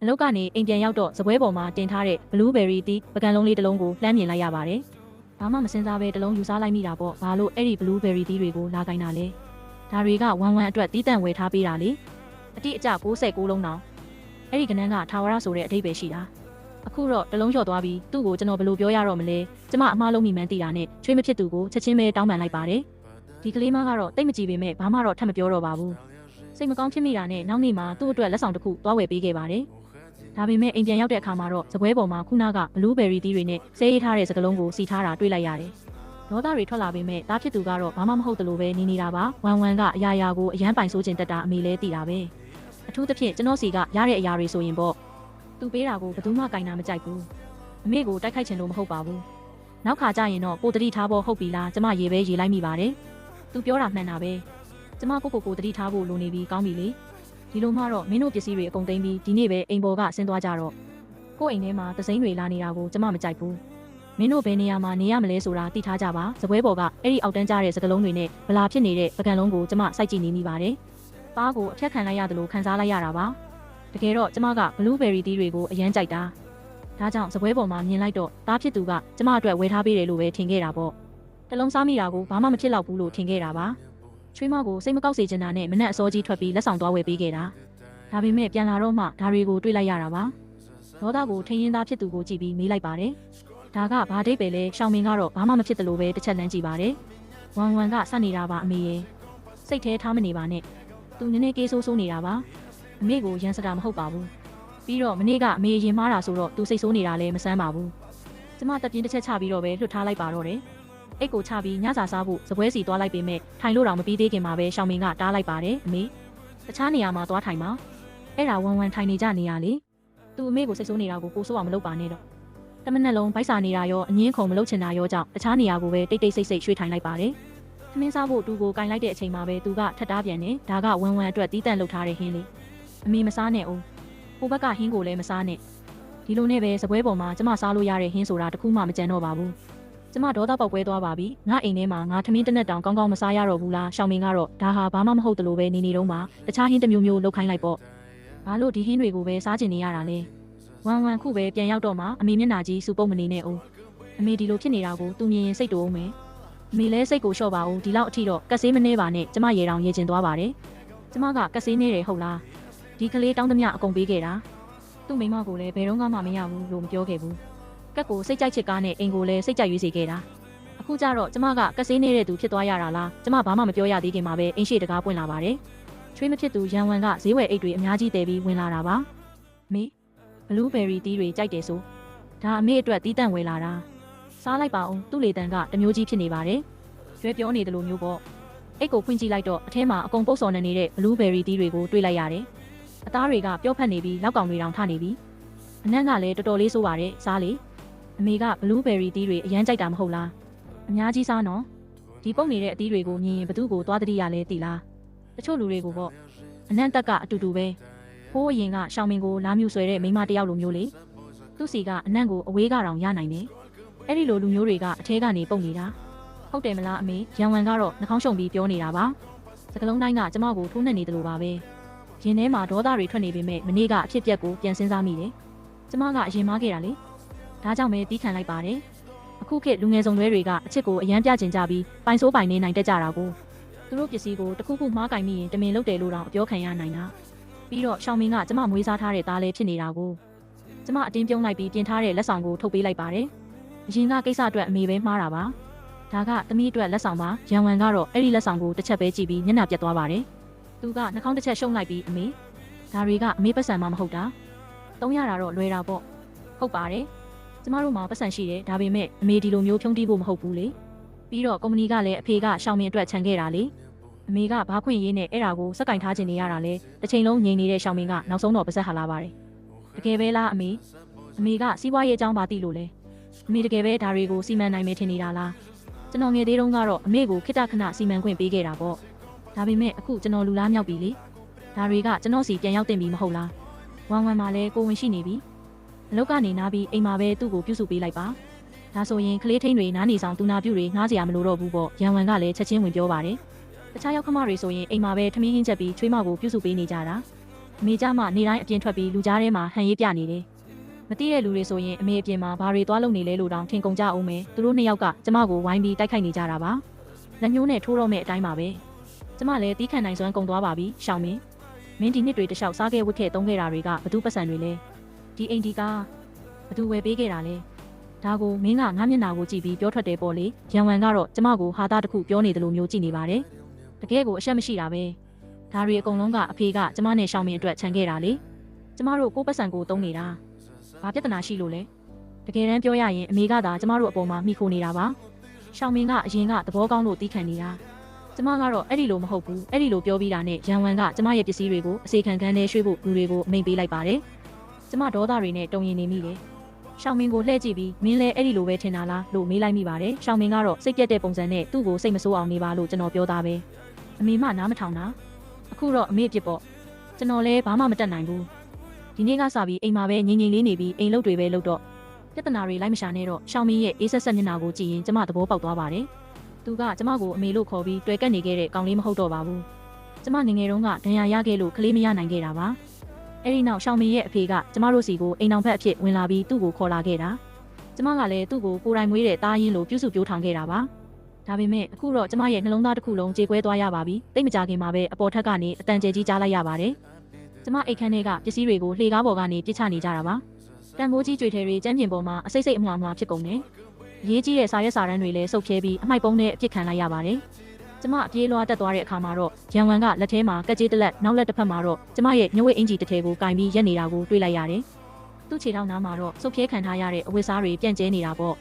အလောက်ကနေအိမ်ပြန်ရောက်တော့စပွဲပေါ်မှာတင်ထားတဲ့ blueberry တီးပကံလုံးလေးတစ်လုံးကိုလှမ်းမြင်လိုက်ရပါတယ်။ဘာမှမစင်စားပဲတစ်လုံးယူစားလိုက်မိတာပေါ့။ဘာလို့အဲ့ဒီ blueberry တီးတွေကိုလာခိုင်းတာလဲ။ဒါတွေကဝမ်ဝမ်အတွက်တီးတန့်ဝယ်ထားပေးတာလေ။အတိအကျ69လုံးတောင်အဲ့ဒီကနန်းကထာဝရဆိုတဲ့အဓိပ္ပာယ်ရှိတာ။အခုတော့တစ်လုံးလျှော့သွားပြီးသူ့ကိုကျွန်တော်ဘယ်လိုပြောရတော့မလဲ။ကျမအမှားလုံးမိမှန်းသိတာနဲ့ချွေးမဖြစ်သူကိုချက်ချင်းပဲတောင်းပန်လိုက်ပါတယ်။ဒီကလေးမကတော့တိတ်မကြည့်ပေမဲ့ဘာမှတော့ထပ်မပြောတော့ပါဘူး။စိတ်မကောင်းဖြစ်မိတာနဲ့နောက်နေ့မှာသူ့အတွက်လက်ဆောင်တစ်ခုသွားဝယ်ပေးခဲ့ပါတယ်။ဒါပေမဲ့အိမ်ပြန်ရောက်တဲ့အခါမှာတော့စပွဲပေါ်မှာခုနက blueberry တီးတွေနဲ့ဆေးရေးထားတဲ့စကလုံးကိုစီထားတာတွေ့လိုက်ရတယ်။ဒေါသတွေထွက်လာပေမဲ့တားဖြစ်သူကတော့ဘာမှမဟုတ်တယ်လို့ပဲနေနေတာပါ။ဝမ်ဝမ်ကအရာရာကိုအရန်ပိုင်ဆိုးကျင်တတ်တာအမေလဲသိတာပဲ။အထူးသဖြင့်ကျွန်တော်စီကရတဲ့အရာတွေဆိုရင်ပေါ့သူပေးတာကိုဘယ်သူမှကင်တာမကြိုက်ဘူး။အမေကိုတိုက်ခိုက်ချင်လို့မဟုတ်ပါဘူး။နောက်ခါကျရင်တော့ကိုတတိထားဖို့ဟုတ်ပြီလားကျမရေပဲရေလိုက်မိပါတယ်။သူပြောတာမှန်တာပဲ။ကျမကိုတတိထားဖို့လိုနေပြီကောင်းပြီလေ။ဒီလိုမှတော့မင်းတို့ပစ္စည်းတွေအကုန်သိမ်းပြီးဒီနေ့ပဲအိမ်ပေါ်ကဆင်းသွားကြတော့ကို့အိမ်ထဲမှာသစိမ်းတွေလာနေတာကိုကျမမကြိုက်ဘူးမင်းတို့ဘယ်နေရာမှာနေရမလဲဆိုတာသိထားကြပါစပွဲပေါ်ကအဲ့ဒီအောက်တန်းကြတဲ့စကလုံးတွေနဲ့ဗလာဖြစ်နေတဲ့ပကံလုံးကိုကျမစိုက်ကြည့်နေမိပါတယ်ပါးကိုအဖြတ်ခံလိုက်ရတယ်လို့ခံစားလိုက်ရတာပါတကယ်တော့ကျမက blueberry တီးတွေကိုအရန်ကြိုက်တာဒါကြောင့်စပွဲပေါ်မှာမြင်လိုက်တော့တားဖြစ်သူကကျမအတွက်ဝယ်ထားပေးတယ်လို့ပဲထင်ခဲ့တာပေါ့တလုံးစားမိတာကိုဘာမှမဖြစ်တော့ဘူးလို့ထင်ခဲ့တာပါချွေးမကိုစိတ်မကောက်စေချင်တာနဲ့မနဲ့အစောကြီးထွက်ပြီးလက်ဆောင်သွားဝယ်ပေးခဲ့တာဒါပေမဲ့ပြန်လာတော့မှဒါတွေကိုတွေးလိုက်ရတာပါဒေါသကိုထင်းရင်းသားဖြစ်သူကိုကြည့်ပြီးမေးလိုက်ပါတယ်ဒါကဘာဒိတ်ပဲလဲရှောင်းမင်းကတော့ဘာမှမဖြစ်တယ်လို့ပဲတစ်ချက်လမ်းကြည့်ပါတယ်ဝမ်ဝမ်ကစနေတာပါအမေရဲ့စိတ်ထဲထားမနေပါနဲ့သူနည်းနည်းကေးဆိုးဆိုးနေတာပါအမေကိုရန်စတာမဟုတ်ပါဘူးပြီးတော့မနေ့ကအမေရင်မားတာဆိုတော့သူစိတ်ဆိုးနေတာလည်းမဆန်းပါဘူးကျမတက်ပြင်းတစ်ချက်ချပြီးတော့ပဲလွတ်ထားလိုက်ပါတော့တယ်အိတ်ကိုချပြီးညစာစားဖို့စပွဲစီသွားလိုက်ပေမဲ့ထိုင်လို့တော့မပြီးသေးခင်မှာပဲရှောင်းမင်းကတားလိုက်ပါတယ်အမေတခြားနေရာမှာသွားထိုင်ပါအဲ့ဒါဝမ်ဝမ်ထိုင်နေကြနေရလေသူ့အမေကိုစိတ်ဆိုးနေတာကိုကိုဆိုးအောင်မလုပ်ပါနဲ့တော့တမနက်လုံးဗိုက်စာနေတာရောအငင်းခုံမလုပ်ချင်တာရောကြောင့်တခြားနေရာကိုပဲတိတ်တိတ်ဆိတ်ဆိတ်ရွှေ့ထိုင်လိုက်ပါတယ်သမင်းစားဖို့သူ့ကိုကင်လိုက်တဲ့အချိန်မှာပဲသူကထပ်တားပြန်နေဒါကဝမ်ဝမ်အတွက်တီးတန့်လုပ်ထားတဲ့ဟင်းလေးအမေမစားနဲ့ဦးဟိုဘက်ကဟင်းကိုလည်းမစားနဲ့ဒီလိုနဲ့ပဲစပွဲပေါ်မှာကျမစားလို့ရတဲ့ဟင်းဆိုတာတခုမှမကြံတော့ပါဘူးကျမဒေါသပေါက်ပွဲသွားပါပြီငါအိမ်ထဲမှာငါထမင်းတစ်နက်တောင်ကောင်းကောင်းမစားရတော့ဘူးလားရှောင်းမင်းကတော့ဒါဟာဘာမှမဟုတ်တယ်လို့ပဲနေနေတော့မှတခြားဟင်းတစ်မျိုးမျိုးလုပ်ခိုင်းလိုက်ပေါ့ဘာလို့ဒီဟင်းတွေကိုပဲစားကျင်နေရတာလဲဝမ်ဝမ်ခုပဲပြန်ရောက်တော့မှအမေမျက်နှာကြီးစူပုတ်မနေနဲ့ဦးအမေဒီလိုဖြစ်နေတာကိုသူမြင်ရင်စိတ်တူအောင်မယ်အမေလည်းစိတ်ကိုလျှော့ပါဦးဒီလောက်အထိတော့ကက်ဆေးမနှဲပါနဲ့ကျမရေတောင်ရေကျင်သွားပါတယ်ကျမကကက်ဆေးနေတယ်ဟုတ်လားဒီကလေးတောင်းသမျှအကုန်ပေးခဲ့တာသူ့မိမကိုလည်းဘယ်တော့မှမရဘူးလို့မပြောခဲ့ဘူးကက်ကိုစိတ်ကြိုက်ချစ်ကားနဲ့အိမ်ကိုလည်းစိတ်ကြိုက်ရွေးစေခဲ့တာအခုကျတော့ကျမကကက်ဆေးနေတဲ့သူဖြစ်သွားရတာလားကျမဘာမှမပြောရသေးခင်မှာပဲအိမ်ရှိတကားပွင့်လာပါတယ်ချွေးမဖြစ်သူရန်ဝမ်ကဈေးဝယ်အိတ်တွေအများကြီးတည်ပြီးဝင်လာတာပါမေ blueberry တီးတွေကြိုက်တယ်ဆိုဒါအမေအတွက်တီးတန့်ဝယ်လာတာစားလိုက်ပါဦးသူ့လေတံကတမျိုးကြီးဖြစ်နေပါတယ်ရွယ်ပြောနေတယ်လို့မျိုးပေါ့အိတ်ကိုဖွင့်ကြည့်လိုက်တော့အထဲမှာအကုန်ပုတ်စော်နေနေတဲ့ blueberry တီးတွေကိုတွေ့လိုက်ရတယ်အသားတွေကပျော့ဖက်နေပြီးလောက်ကောင်တွေတောင်ထနေပြီအနံ့ကလည်းတော်တော်လေးဆိုးပါတယ်စားလေအမေက blueberry တီးတွေအရန်ကြိုက်တာမဟုတ်လားအများကြီးစားနော်ဒီပုတ်နေတဲ့အသီးတွေကိုမြင်ရင်ဘသူ့ကိုသွားတတိရလဲသိလားတချို့လူတွေကိုပေါ့အနံ့တက်ကအတူတူပဲဟိုးအရင်ကရှောင်းမင်းကိုလာမြူဆွဲတဲ့မိန်းမတယောက်လိုမျိုးလေသူ့စီကအနံ့ကိုအဝေးကတောင်ရနိုင်တယ်အဲ့ဒီလိုလူမျိုးတွေကအထဲကနေပုတ်နေတာဟုတ်တယ်မလားအမေရန်ဝမ်ကတော့နှာခေါင်းရှုံပြီးပြောနေတာပါစကလုံးတိုင်းကကျမကိုထိုးနှက်နေတယ်လို့ပါပဲရင်ထဲမှာဒေါသတွေထွက်နေပေမဲ့မနေ့ကအဖြစ်ပြက်ကိုပြန်စဉ်းစားမိတယ်ကျမကအရင်မားခဲ့တာလေဒါကြောင့်ပဲတီးခံလိုက်ပါတယ်အခုခေတ်လူငယ်စုံတွေကအချစ်ကိုအရန်ပြကျင်ကြပြီးပိုင်ဆိုးပိုင်နေနိုင်တတ်ကြတာကိုသူတို့ပစ္စည်းကိုတစ်ခုခုမှားကင်မိရင်တမင်လုပ်တယ်လို့တော့အပြောခံရနိုင်တာပြီးတော့ရှောင်းမင်းကကျမမွေးစားထားတဲ့သားလေးဖြစ်နေတာကိုကျမအတင်းပြုံးလိုက်ပြီးပြင်ထားတဲ့လက်ဆောင်ကိုထုတ်ပေးလိုက်ပါတယ်အရင်ကကိစ္စအတွက်အမေပဲမှားတာပါဒါကသမီးအတွက်လက်ဆောင်ပါရန်ဝမ်ကတော့အဲ့ဒီလက်ဆောင်ကိုတစ်ချက်ပဲကြည့်ပြီးမျက်နှာပြတ်သွားပါတယ်သူကနှာခေါင်းတစ်ချက်ရှုံလိုက်ပြီးအမေဒါတွေကအမေပတ်စံမှမဟုတ်တာသုံးရတာတော့လွယ်တာပေါ့ဟုတ်ပါတယ်ကျမတို့မှာပတ်စံရှိတယ်ဒါပေမဲ့အမေဒီလိုမျိုးဖြုံးတီးဖို့မဟုတ်ဘူးလေပြီးတော့ကုမ္ပဏီကလည်းအဖေကရှောင်းမင်းအတွက်ခြံခဲ့တာလေအမေကဘာခွင့်ရေးနဲ့အဲ့ဒါကိုစက်ကင်ထားခြင်းနေရတာလေတစ်ချိန်လုံးငြိမ်နေတဲ့ရှောင်းမင်းကနောက်ဆုံးတော့ပါဆက်ဟာလာပါတယ်တကယ်ပဲလားအမေကစီးပွားရေးအကြောင်းပါသိလို့လေအမေတကယ်ပဲဒါတွေကိုစီမံနိုင်မယ်ထင်နေတာလားကျွန်တော်ငယ်သေးတုန်းကတော့အမေကိုခိတခဏစီမံခွင့်ပေးခဲ့တာပေါ့ဒါပေမဲ့အခုကျွန်တော်လူလားမြောက်ပြီလေဒါတွေကကျွန်တော်စီပြန်ရောက်တင်ပြီမဟုတ်လားဝမ်ဝမ်မှာလည်းကိုဝင်ရှိနေပြီအလုပ်ကနေနားပြီးအိမ်မှာပဲသူ့ကိုပြုစုပေးလိုက်ပါဒါဆိုရင်ကလေးထိန်တွေနားနေဆောင်သူနာပြုတွေငှားစရာမလိုတော့ဘူးပေါ့ရန်ဝမ်ကလည်းချက်ချင်းဝင်ပြောပါတယ်တခြားရောက်ခမတွေဆိုရင်အိမ်မှာပဲထမင်းဟင်းချက်ပြီးချွေးမကိုပြုစုပေးနေကြတာ မေကြမှာနေတိုင်းအပြင်ထွက်ပြီးလူကြားထဲမှာဟန်ရေးပြနေတယ်မသိတဲ့လူတွေဆိုရင်အမေအပြင်မှာဘာတွေသွားလုပ်နေလဲလို့တောင်ထင်ကုန်ကြအောင်မယ်သူတို့နှစ်ယောက်ကကျမကိုဝိုင်းပြီးတိုက်ခိုက်နေကြတာပါလက်ညှိုးနဲ့ထိုးတော့မဲ့အတိုင်းပါပဲကျမလည်းတီးခံနိုင်စွမ်းကုန်သွားပါပြီရှောင်းမင်းမင်းဒီနှစ်တွေတလျှောက်စားခဲ့ဝတ်ခဲ့သုံးခဲ့တာတွေကဘသူပတ်စံတွေလဲဒီအိမ်ဒီကဘသူဝယ်ပေးခဲ့တာလဲဒါကိုမင်းကငါမျက်နှာကိုကြည့်ပြီးပြောထွက်တယ်ပေါ့လေရန်ဝန်ကတော့ကျမကိုဟာသားတစ်ခုပြောနေတယ်လို့မျိုးကြည့်နေပါတယ်တကယ်ကိုအရှက်မရှိတာပဲဒါတွေအကုန်လုံးကအဖေကကျမနဲ့ရှောင်းမင်းအတွက်ခြံခဲ့တာလေကျမတို့ကိုပတ်စံကိုတုံးနေတာဘာပြဿနာရှိလို့လဲတကယ်တမ်းပြောရရင်အမေကသာကျမတို့အပေါ်မှာမိခိုနေတာပါရှောင်းမင်းကအရင်ကသဘောကောင်းလို့တီးခံနေတာကျမကတော့အဲ့ဒီလိုမဟုတ်ဘူးအဲ့ဒီလိုပြောပြီးတာနဲ့ရန်ဝန်ကကျမရဲ့ပစ္စည်းတွေကိုအစေခံခန်းထဲရွှေ့ဖို့လူတွေကိုအမိန့်ပေးလိုက်ပါတယ်ကျမဒေါသတွေနဲ့တုံရင်နေမိတယ်ရှောင်းမင်းကိုလှည့်ကြည့်ပြီးမင်းလည်းအဲ့ဒီလိုပဲထင်တာလားလို့မေးလိုက်မိပါတယ်ရှောင်းမင်းကတော့စိတ်ပြက်တဲ့ပုံစံနဲ့သူ့ကိုစိတ်မဆိုးအောင်နေပါလို့ကျွန်တော်ပြောသားပဲအမေမနားမထောင်တာအခုတော့အမေပြစ်ပေါ့ကျွန်တော်လည်းဘာမှမတတ်နိုင်ဘူးဒီနေ့ကစပြီးအိမ်မှာပဲငြိမ်ငြိမ်လေးနေပြီးအိမ်လုပ်တွေပဲလုပ်တော့ပြဿနာတွေလိုက်မရှာနဲ့တော့ရှောင်းမင်းရဲ့အေးဆက်ဆက်မျက်နှာကိုကြည့်ရင်ကျမသဘောပေါက်သွားပါတယ်သူကကျမကိုအမေလို့ခေါ်ပြီးတွေ့ကပ်နေခဲ့တဲ့ကောင်လေးမဟုတ်တော့ပါဘူးကျမငငယ်တုန်းကဒဏ်ရာရခဲ့လို့ကလေးမရနိုင်ခဲ့တာပါအဲ့ဒီနောက်ရှောင်းမင်းရဲ့အဖေကကျမတို့စီကိုအိမ်အောင်ဖက်အဖြစ်ဝင်လာပြီးသူ့ကိုခေါ်လာခဲ့တာကျမကလည်းသူ့ကိုကိုယ်တိုင်မွေးတဲ့သားရင်းလိုပြုစုပြောထောင်ခဲ့တာပါဒါပေမဲ့အခုတော့ကျမရဲ့နှလုံးသားတစ်ခုလုံးကြေကွဲသွားရပါပြီတိတ်မကြခင်မှာပဲအပေါ်ထက်ကနေအတန်ကျဲကြီးကြားလိုက်ရပါတယ်ကျမအိတ်ခမ်းထဲကပစ္စည်းတွေကိုလှေကားပေါ်ကနေပြစ်ချနေကြတာပါတန်ဖိုးကြီးကြွေထဲတွေကျန်းကျင်ပေါ်မှာအစိတ်စိတ်အမွှားမွှားဖြစ်ကုန်တယ်အရေးကြီးတဲ့စာရွက်စာတမ်းတွေလည်းစုပ်ဖြဲပြီးအမိုက်ပုံးနဲ့အပြစ်ခံလိုက်ရပါတယ်ကျမအပြေးလွှားတက်သွားတဲ့အခါမှာတော့ရန်ဝန်ကလက်ထဲမှာကက်ကြီးတစ်လက်နောက်လက်တစ်ဖက်မှာတော့ကျမရဲ့ညဝိတ်အင်ဂျီတစ်ထည်ကိုကင်ပြီးရက်နေတာကိုတွေ့လိုက်ရတယ်သူ့ခြေထောက်နားမှာတော့စုပ်ဖြဲခံထားရတဲ့အဝတ်စားတွေပြန့်ကျဲနေတာပေါ့